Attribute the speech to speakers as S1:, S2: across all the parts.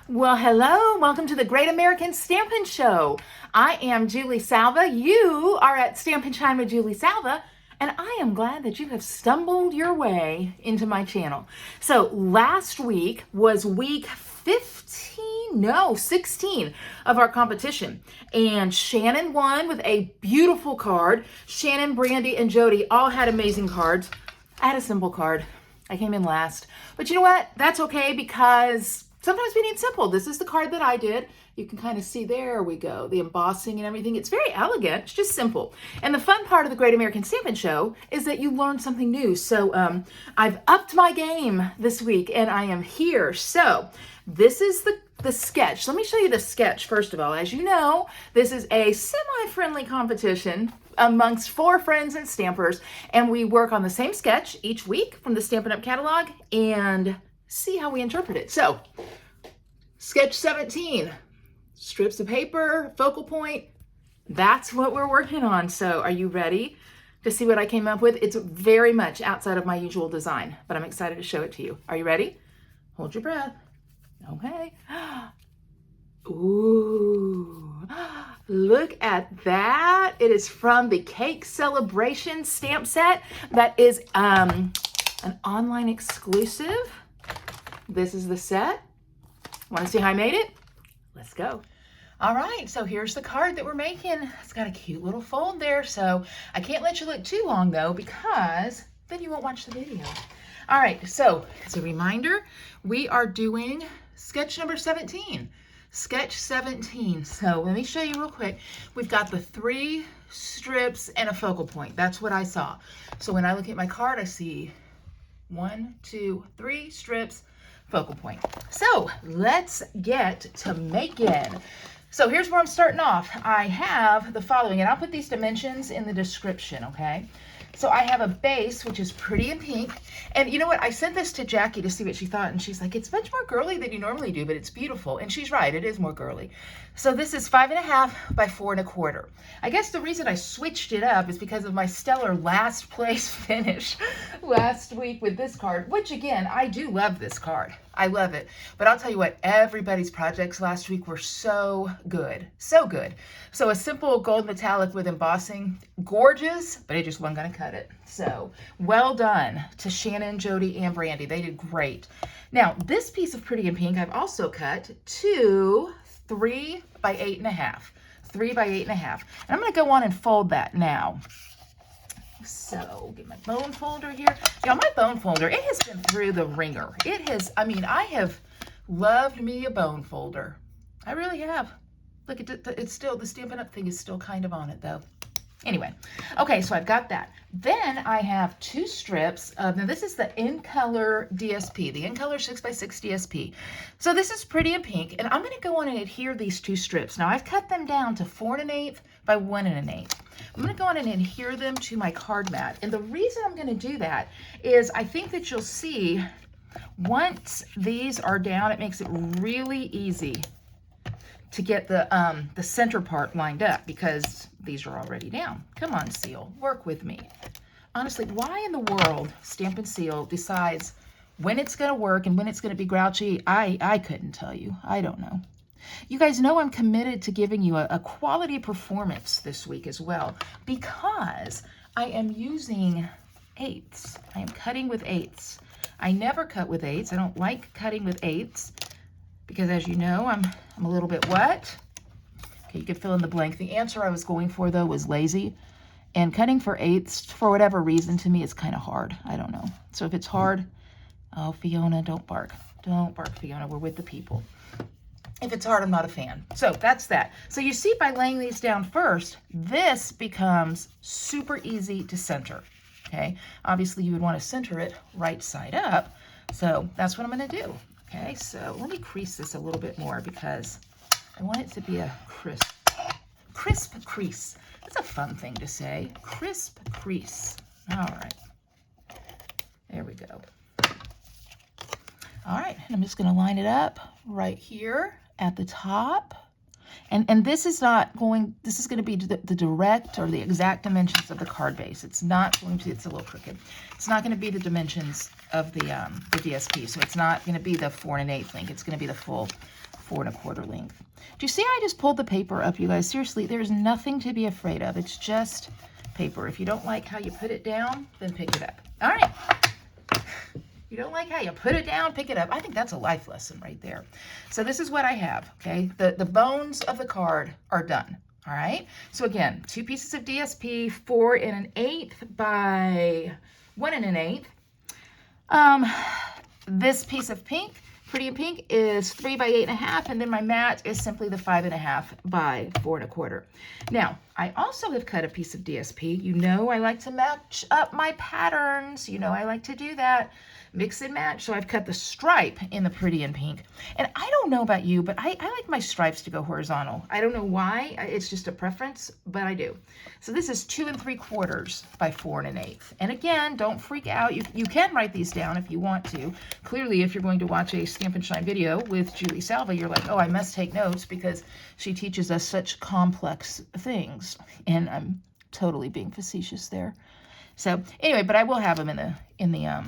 S1: Well, hello. Welcome to the Great American Stampin Show. I am Julie Salva. You are at Stampin' Shine with Julie Salva, and I am glad that you have stumbled your way into my channel. So last week was week 16 of our competition, and Shannon won with a beautiful card. Shannon, Brandy, and Jody all had amazing cards. I had a simple card. I came in last, but you know what? That's okay because sometimes we need simple. This is the card that I did. You can kind of see, there we go, the embossing and everything. It's very elegant. It's just simple. And the fun part of the Great American Stampin Show is that you learn something new. So I've upped my game this week and I am here. So this is the sketch. Let me show you the sketch first of all. As you know, this is a semi-friendly competition amongst 4 friends and stampers. And we work on the same sketch each week from the Stampin' Up! Catalog and see how we interpret it. So, sketch 17, strips of paper, focal point, that's what we're working on. So are you ready to see what I came up with? It's very much outside of my usual design, but I'm excited to show it to you. Are you ready? Hold your breath. Okay. Ooh, look at that. It is from the Cake Celebration stamp set that is an online exclusive. This is the set. Want to see how I made it? Let's go. All right, so here's the card that we're making. It's got a cute little fold there, so I can't let you look too long though because then you won't watch the video. All right, so as a reminder, we are doing sketch number 17. Sketch 17. So let me show you real quick. We've got the 3 strips and a focal point. That's what I saw. So when I look at my card, I see 1, 2, 3 strips, focal point. So let's get to making. So here's where I'm starting off. I have the following, and I'll put these dimensions in the description, okay? So I have a base, which is pretty in pink. And you know what? I sent this to Jackie to see what she thought, and she's like, it's much more girly than you normally do, but it's beautiful. And she's right, it is more girly. So this is 5.5 by 4 1/4. I guess the reason I switched it up is because of my stellar last place finish last week with this card, which again, I do love this card. I love it. But I'll tell you what, everybody's projects last week were so good. So good. So a simple gold metallic with embossing, gorgeous, but it just wasn't going to cut it. So well done to Shannon, Jody, and Brandy. They did great. Now, this piece of Pretty in Pink, I've also cut to 3 by 8.5. 3 by 8.5. And I'm going to go on and fold that now. So get my bone folder here. Y'all, my bone folder, it has been through the ringer. It has, I mean, I have loved me a bone folder. I really have. Look at it, it's still, the Stampin' Up! Thing is still kind of on it though. Anyway, okay, so I've got that. Then I have 2 strips of, now this is the InColor DSP, the InColor 6x6 DSP. So this is Pretty in Pink, and I'm gonna go on and adhere these 2 strips. Now I've cut them down to 4 1/8 by 1 1/8. I'm gonna go on and adhere them to my card mat. And the reason I'm gonna do that is I think that you'll see once these are down, it makes it really easy to get the center part lined up because these are already down. Come on, Seal, work with me. Honestly, why in the world Stampin' Seal decides when it's gonna work and when it's gonna be grouchy, I couldn't tell you. I don't know. You guys know I'm committed to giving you a quality performance this week as well because I am using 8s. I am cutting with 8s. I never cut with 8s. I don't like cutting with 8s because, as you know, I'm a little bit what? Okay, you can fill in the blank. The answer I was going for, though, was lazy. And cutting for 8s, for whatever reason, to me, is kind of hard. I don't know. So if it's hard, oh, Fiona, don't bark. Don't bark, Fiona. We're with the people. If it's hard, I'm not a fan. So that's that. So you see, by laying these down first, this becomes super easy to center. Okay, obviously you would want to center it right side up. So that's what I'm going to do. Okay, so let me crease this a little bit more because I want it to be a crisp crease. That's a fun thing to say. Crisp crease. All right. There we go. All right, and I'm just going to line it up right here at the top. And this is not going, this is going to be the direct or the exact dimensions of the card base. It's not going to, it's a little crooked. It's not going to be the dimensions of the DSP. So it's not going to be the 4 1/8 link. It's going to be the full 4 1/4 length. Do you see I just pulled the paper up, you guys? Seriously, there's nothing to be afraid of. It's just paper. If you don't like how you put it down, then pick it up. All right. You don't like how you put it down, pick it up. I think that's a life lesson right there. So this is what I have, okay? The bones of the card are done, all right? So again, 2 pieces of DSP, 4 1/8 by 1 1/8. This piece of pink, Pretty in Pink, is 3 by 8 1/2, and then my matte is simply the 5 1/2 by 4 1/4. Now, I also have cut a piece of DSP. You know I like to match up my patterns. You know I like to do that. Mix and match. So I've cut the stripe in the Pretty in Pink. And I don't know about you, but I like my stripes to go horizontal. I don't know why. It's just a preference, but I do. So this is 2 3/4 by 4 1/8. And again, don't freak out. You can write these down if you want to. Clearly, if you're going to watch a Stamp and Shine video with Julie Salva, you're like, oh, I must take notes because she teaches us such complex things. And I'm totally being facetious there. So anyway, but I will have them in the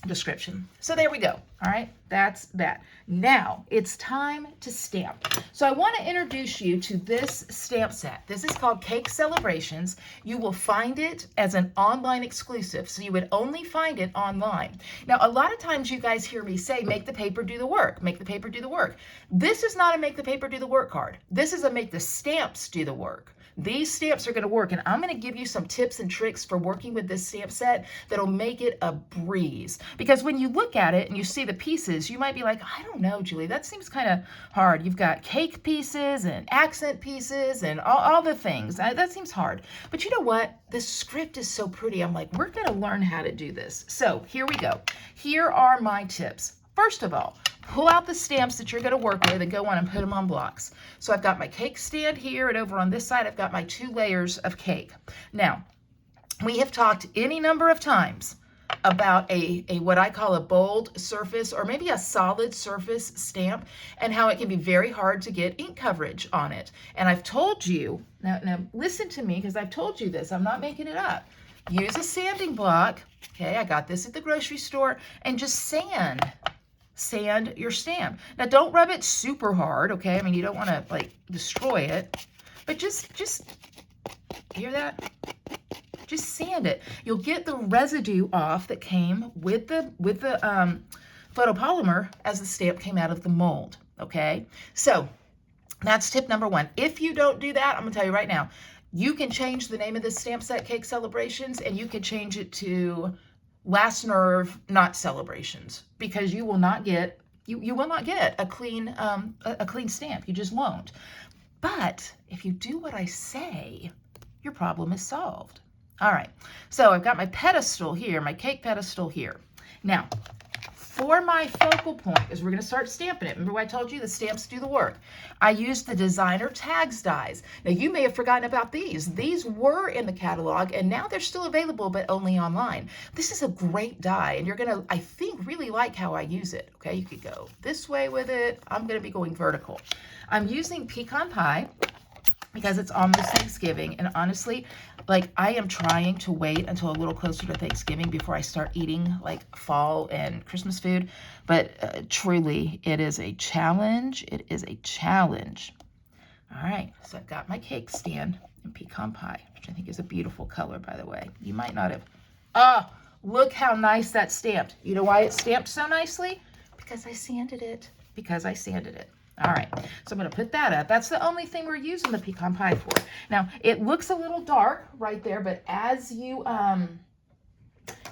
S1: description. So there we go. All right, that's that. Now it's time to stamp. So I want to introduce you to this stamp set. This is called Cake Celebrations. You will find it as an online exclusive, so you would only find it online. Now, a lot of times you guys hear me say, make the paper do the work, make the paper do the work. This is not a make the paper do the work card. This is a make the stamps do the work. These stamps are going to work, and I'm going to give you some tips and tricks for working with this stamp set that'll make it a breeze. Because when you look at it and you see the pieces, you might be like, I don't know, Julie, that seems kind of hard. You've got cake pieces and accent pieces and all the things. That seems hard. But you know what? The script is so pretty. I'm like, we're going to learn how to do this. So here we go. Here are my tips. First of all, pull out the stamps that you're going to work with and go on and put them on blocks. So I've got my cake stand here, and over on this side, I've got my 2 layers of cake. Now, we have talked any number of times about a what I call a bold surface or maybe a solid surface stamp and how it can be very hard to get ink coverage on it. And I've told you, now listen to me because I've told you this, I'm not making it up. Use a sanding block, okay, I got this at the grocery store, and just sand your stamp. Now don't rub it super hard, okay? I mean, you don't want to like destroy it, but just hear that? Just sand it. You'll get the residue off that came with the photopolymer as the stamp came out of the mold, okay? So that's tip number 1. If you don't do that, I'm gonna tell you right now, you can change the name of this stamp set, Cake Celebrations, and you can change it to Last Nerve Not Celebrations, because you will not get a clean stamp. You just won't. But if you do what I say, your problem is solved. All right, so I've got my pedestal here, my cake pedestal here. Now, for my focal point, as we're going to start stamping it, remember I told you the stamps do the work, I used the designer tags dies. Now, you may have forgotten about these. These were in the catalog, and now they're still available, but only online. This is a great die, and you're going to, I think, really like how I use it. Okay, you could go this way with it. I'm going to be going vertical. I'm using pecan pie because it's almost Thanksgiving, and honestly, like, I am trying to wait until a little closer to Thanksgiving before I start eating like fall and Christmas food, but truly it is a challenge. It is a challenge. All right, so I've got my cake stand in pecan pie, which I think is a beautiful color, by the way. You might not have, look how nice that's stamped. You know why it's stamped so nicely? Because I sanded it, All right, so I'm going to put that up. That's the only thing we're using the pecan pie for. Now, it looks a little dark right there, but as you,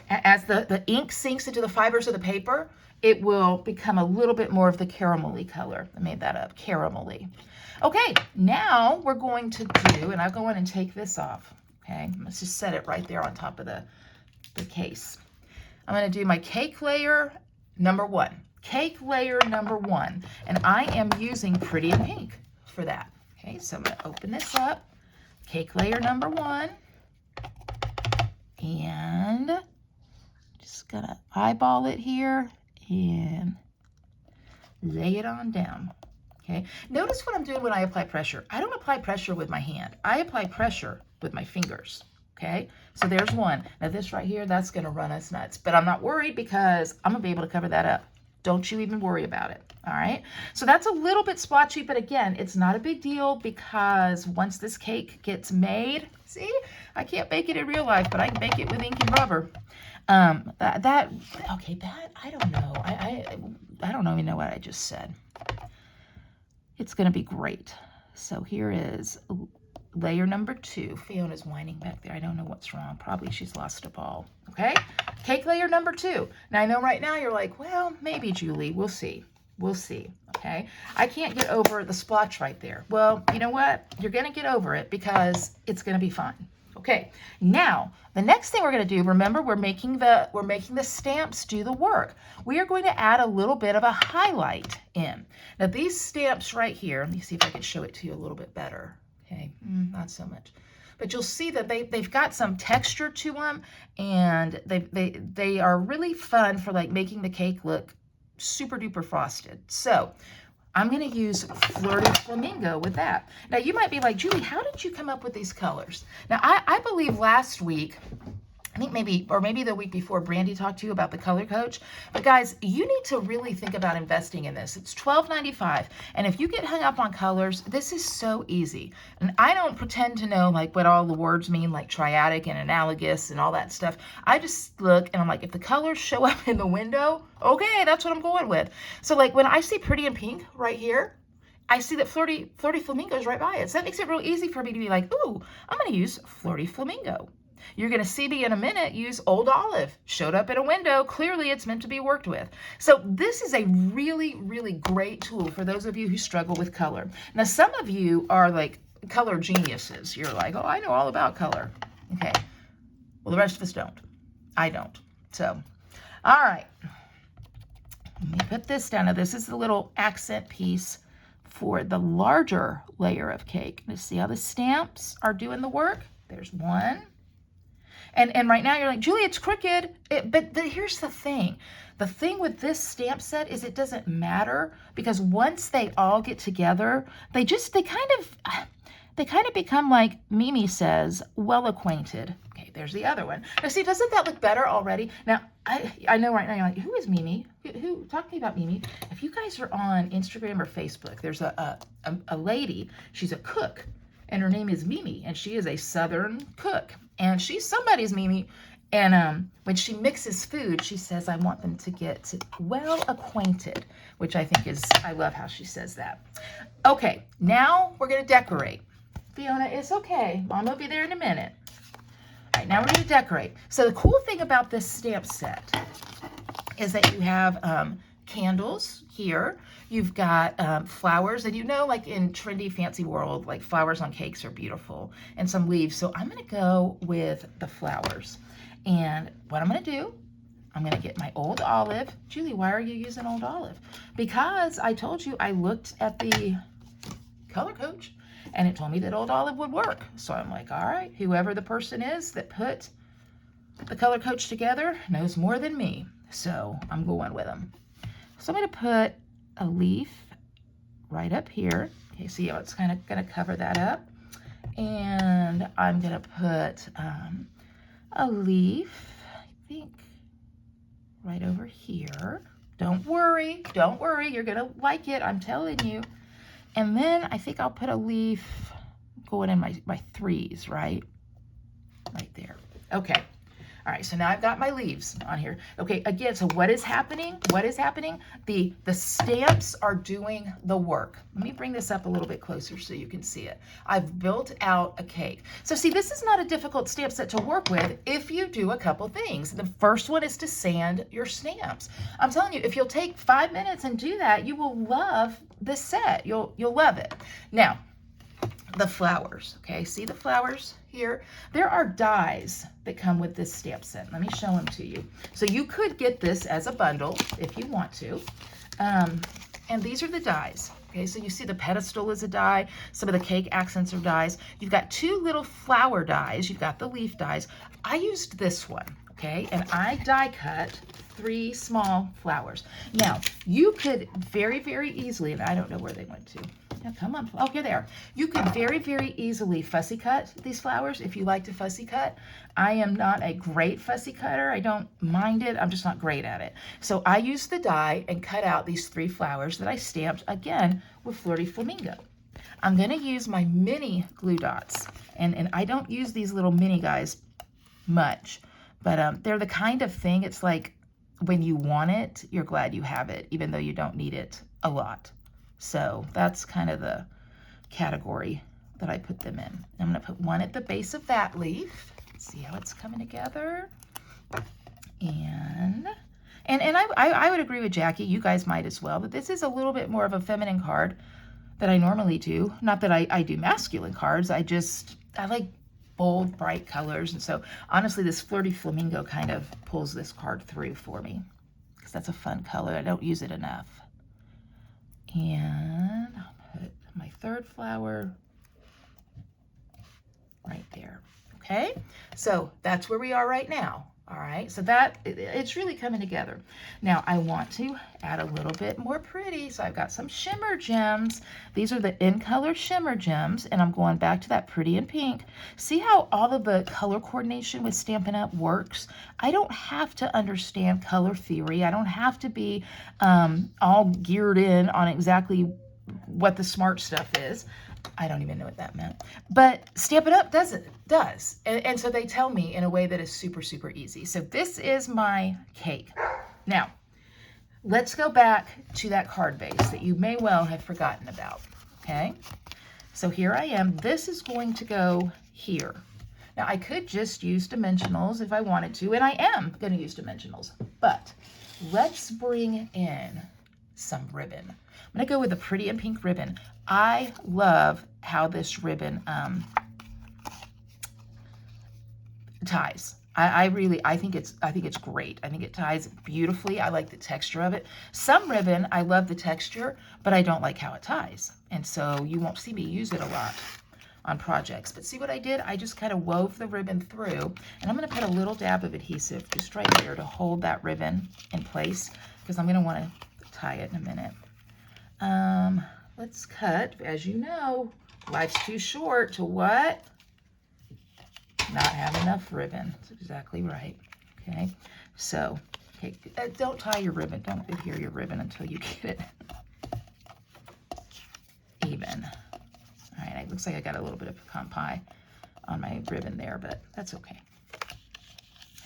S1: as the ink sinks into the fibers of the paper, it will become a little bit more of the caramelly color. I made that up, caramelly. Okay, now we're going to do, and I'll go in and take this off, okay? Let's just set it right there on top of the case. I'm going to do my cake layer number 1. Cake layer number 1, and I am using Pretty in Pink for that. Okay, so I'm going to open this up, cake layer number 1, and just gonna eyeball it here and lay it on down. Okay, notice what I'm doing when I apply pressure. I don't apply pressure with my hand. I apply pressure with my fingers. Okay, so there's one. Now this right here, that's gonna run us nuts, but I'm not worried because I'm gonna be able to cover that up. Don't you even worry about it. All right. So that's a little bit splotchy, but again, it's not a big deal because once this cake gets made, see, I can't bake it in real life, but I can bake it with ink and rubber. Okay, I don't know. I don't even know what I just said. It's going to be great. So here is layer number 2. Fiona's whining back there. I don't know what's wrong. Probably she's lost a ball. Okay. Cake layer number 2. Now I know right now you're like, well, maybe Julie, we'll see. We'll see. Okay. I can't get over the splotch right there. Well, you know what? You're going to get over it because it's going to be fun. Okay, now the next thing we're going to do, remember we're making the stamps do the work. We are going to add a little bit of a highlight in. Now these stamps right here, let me see if I can show it to you a little bit better. Okay, not so much. But you'll see that they've got some texture to them, and they are really fun for like making the cake look super duper frosted. So I'm going to use Flirty Flamingo with that. Now, you might be like, Julie, how did you come up with these colors? Now, I believe last week, I think maybe the week before, Brandy talked to you about the color coach. But guys, you need to really think about investing in this. It's $12.95. And if you get hung up on colors, this is so easy. And I don't pretend to know like what all the words mean, like triadic and analogous and all that stuff. I just look and I'm like, if the colors show up in the window, okay, that's what I'm going with. So like when I see Pretty in Pink right here, I see that Flirty Flamingo is right by it. So that makes it real easy for me to be like, ooh, I'm going to use Flirty Flamingo. You're going to see me in a minute use Old Olive. Showed up in a window. Clearly, it's meant to be worked with. So this is a really, really great tool for those of you who struggle with color. Now, some of you are like color geniuses. You're like, oh, I know all about color. Okay. Well, the rest of us don't. I don't. So, all right. Let me put this down. Now, this is the little accent piece for the larger layer of cake. Let's see how the stamps are doing the work. There's one. And right now you're like, Julie, it's crooked. But here's the thing. The thing with this stamp set is it doesn't matter because once they all get together, they kind of become like Mimi says, well acquainted. Okay, there's the other one. Now see, doesn't that look better already? Now, I know right now you're like, who is Mimi? Who talk to me about Mimi? If you guys are on Instagram or Facebook, there's a lady, she's a cook, and her name is Mimi, and she is a Southern cook. And she's somebody's Mimi. And when she mixes food, she says, I want them to get well acquainted, which I think is, I love how she says that. Okay, now we're going to decorate. Fiona, it's okay. Mom will be there in a minute. All right, now we're going to decorate. So the cool thing about this stamp set is that you have candles here. You've got flowers, and you know, like in trendy fancy world, like flowers on cakes are beautiful, and some leaves. So I'm going to go with the flowers. And what I'm going to do, I'm going to get my Old Olive. Julie, why are you using Old Olive? Because I told you I looked at the color coach and it told me that Old Olive would work. So I'm like, all right, whoever the person is that put the color coach together knows more than me. So I'm going with them. So I'm going to put a leaf right up here. Okay, see how it's kind of going to cover that up. And I'm going to put a leaf, I think, right over here. Don't worry, you're going to like it, I'm telling you. And then I think I'll put a leaf going in my threes, right there. Okay. All right, so now I've got my leaves on here. Okay, again, so what is happening? The stamps are doing the work. Let me bring this up a little bit closer so you can see it. I've built out a cake. So see, this is not a difficult stamp set to work with if you do a couple things. The first one is to sand your stamps. I'm telling you, if you'll take 5 minutes and do that, you will love this set. You'll love it. Now, the flowers, okay? See the flowers here? There are dies that come with this stamp set. Let me show them to you. So you could get this as a bundle if you want to. And these are the dies. Okay, so you see the pedestal is a die. Some of the cake accents are dies. You've got 2 little flower dies. You've got the leaf dies. I used this one, okay? And I die cut 3 small flowers. Now, you could very, very easily, and I don't know where they went to. Yeah, come on. Oh, here they are. You could very, very easily fussy cut these flowers if you like to fussy cut. I am not a great fussy cutter. I don't mind it. I'm just not great at it. So I used the die and cut out these 3 flowers that I stamped, again, with Flirty Flamingo. I'm going to use my mini glue dots. And I don't use these little mini guys much, but they're the kind of thing, it's like when you want it, you're glad you have it, even though you don't need it a lot. So that's kind of the category that I put them in. I'm going to put one at the base of that leaf. See how it's coming together. And I would agree with Jackie, you guys might as well, but this is a little bit more of a feminine card that I normally do. Not that I do masculine cards, I like bold, bright colors. And so honestly, this Flirty Flamingo kind of pulls this card through for me because that's a fun color. I don't use it enough. And I'll put my 3rd flower right there. Okay, so that's where we are right now. All right, so it's really coming together. Now I want to add a little bit more pretty. So I've got some shimmer gems. These are the InColor shimmer gems, and I'm going back to that pretty in pink. See how all of the color coordination with Stampin' Up! Works? I don't have to understand color theory. I don't have to be all geared in on exactly what the smart stuff is. I don't even know what that meant. But Stampin' Up! does. And so they tell me in a way that is super, super easy. So this is my cake. Now, let's go back to that card base that you may well have forgotten about, okay? So here I am. This is going to go here. Now, I could just use dimensionals if I wanted to, and I am going to use dimensionals. But let's bring in some ribbon. I'm going to go with a pretty and pink ribbon. I love how this ribbon ties. I think it's great. I think it ties beautifully. I like the texture of it. Some ribbon, I love the texture, but I don't like how it ties. And so you won't see me use it a lot on projects. But see what I did? I just kind of wove the ribbon through, and I'm going to put a little dab of adhesive just right there to hold that ribbon in place, because I'm going to want to tie it in a minute. Let's cut. As you know, life's too short to what? Not have enough ribbon. That's exactly right. Okay, so okay, don't tie your ribbon. Don't adhere your ribbon until you get it even. All right, it looks like I got a little bit of pecan pie on my ribbon there, but that's okay.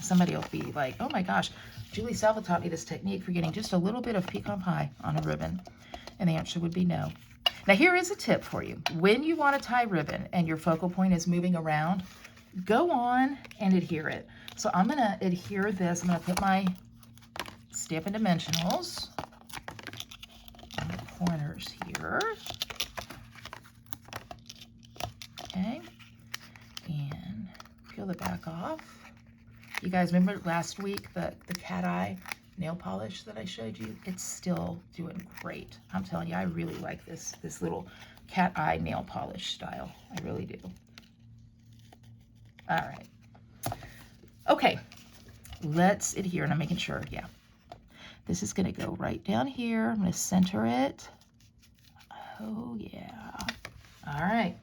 S1: Somebody will be like, oh my gosh, Julie Salva taught me this technique for getting just a little bit of pecan pie on a ribbon. And the answer would be no. Now here is a tip for you. When you want to tie ribbon and your focal point is moving around, go on and adhere it. So I'm going to adhere this. I'm going to put my Stampin' Dimensionals on the corners here. Okay. And peel the back off. You guys remember last week the cat eye nail polish that I showed you? It's still doing great. I'm telling you, I really like this little cat eye nail polish style. I really do. All right. Okay, let's adhere, and I'm making sure, yeah. This is going to go right down here. I'm going to center it. Oh, yeah. All right.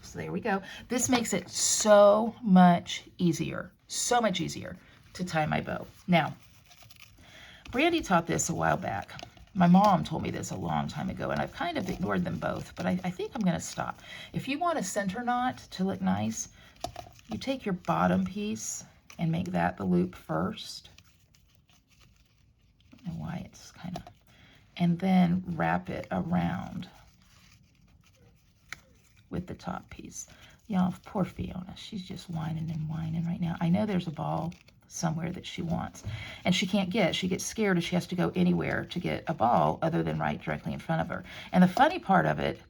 S1: So there we go. This makes it so much easier to tie my bow. Now, Brandy taught this a while back. My mom told me this a long time ago, and I've kind of ignored them both, but I think I'm going to stop. If you want a center knot to look nice, you take your bottom piece and make that the loop first. I don't know why it's kind of, and then wrap it around with the top piece. Y'all, poor Fiona, she's just whining and whining right now. I know there's a ball somewhere that she wants, and she can't get it. She gets scared and she has to go anywhere to get a ball other than right directly in front of her. And the funny part of it,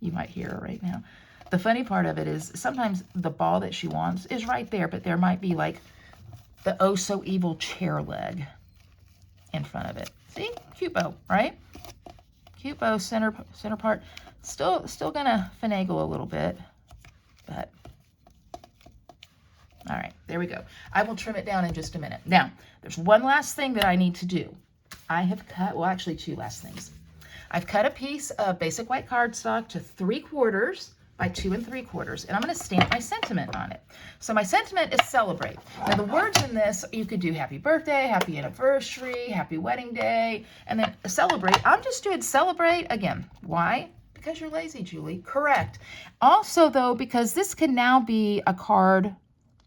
S1: you might hear her right now, the funny part of it is sometimes the ball that she wants is right there, but there might be like the oh so evil chair leg in front of it. See? Cute bow, right? Cute bow, center part. Still gonna finagle a little bit, but all right, there we go. I will trim it down in just a minute. Now, there's one last thing that I need to do. I have cut, well, actually two last things. I've cut a piece of basic white cardstock to 3/4 by 2 3/4, and I'm going to stamp my sentiment on it. So my sentiment is celebrate. Now the words in this, you could do happy birthday, happy anniversary, happy wedding day, and then celebrate. I'm just doing celebrate again. Why? Because you're lazy, Julie. Correct. Also though, because this can now be a card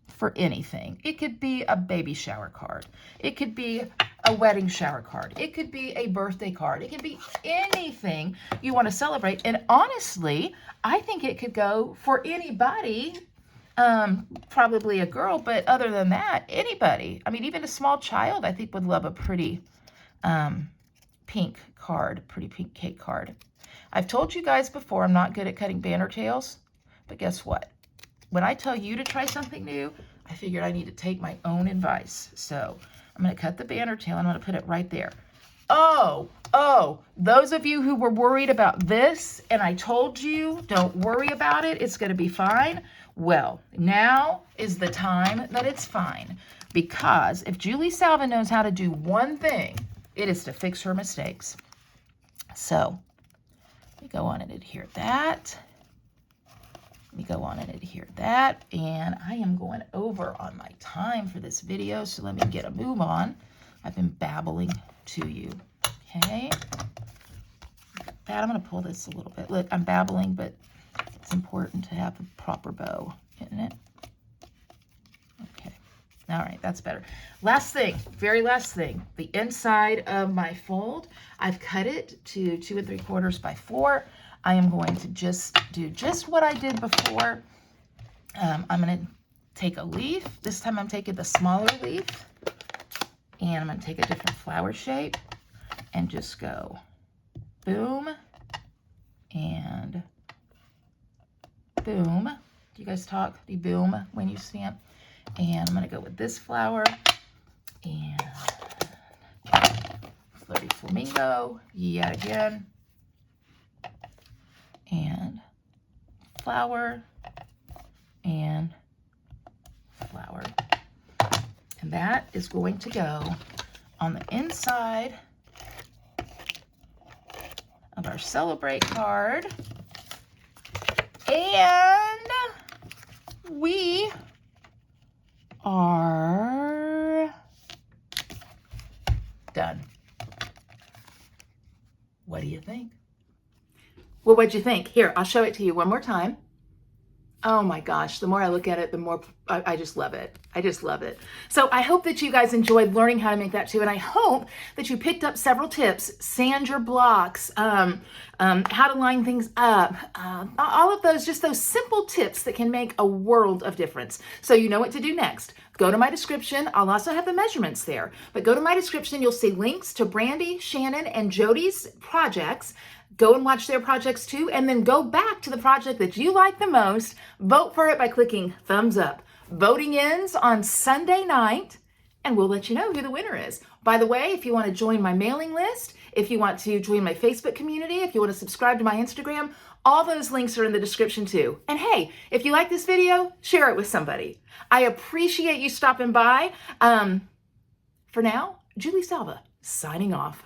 S1: for anything. It could be a baby shower card. It could be a wedding shower card. It could be a birthday card. It could be anything you want to celebrate. And honestly, I think it could go for anybody, probably a girl, but other than that, anybody. I mean, even a small child, I think would love a pretty pink card, pretty pink cake card. I've told you guys before, I'm not good at cutting banner tails, but guess what? When I tell you to try something new, I figured I need to take my own advice. So I'm going to cut the banner tail and I'm going to put it right there. Oh, those of you who were worried about this and I told you, don't worry about it, it's going to be fine. Well, now is the time that it's fine, because if Julie Salva knows how to do one thing, it is to fix her mistakes. So let me go on and adhere that. Let me go on and adhere that, and I am going over on my time for this video, so let me get a move on. I've been babbling to you, okay? That, I'm going to pull this a little bit. Look, I'm babbling, but it's important to have a proper bow, isn't it? Okay, all right, that's better. Last thing, very last thing, the inside of my fold, I've cut it to 2 3/4 by 4. I am going to just do just what I did before. I'm going to take a leaf. This time I'm taking the smaller leaf, and I'm going to take a different flower shape and just go boom and boom. Do you guys talk? Do you boom when you stamp? And I'm going to go with this flower and Flirty Flamingo yet again. And flower and flower. And that is going to go on the inside of our celebrate card. And we are done. What do you think? Well, what'd you think? Here, I'll show it to you one more time. Oh my gosh, the more I look at it, the more I just love it. I just love it. So I hope that you guys enjoyed learning how to make that too. And I hope that you picked up several tips, sand your blocks, how to line things up, all of those, just those simple tips that can make a world of difference. So you know what to do next. Go to my description. I'll also have the measurements there. But go to my description. You'll see links to Brandy, Shannon, and Jody's projects. Go and watch their projects too, and then go back to the project that you like the most. Vote for it by clicking thumbs up. Voting ends on Sunday night, and we'll let you know who the winner is. By the way, if you want to join my mailing list, if you want to join my Facebook community, if you want to subscribe to my Instagram, all those links are in the description too. And hey, if you like this video, share it with somebody. I appreciate you stopping by. For now, Julie Salva, signing off.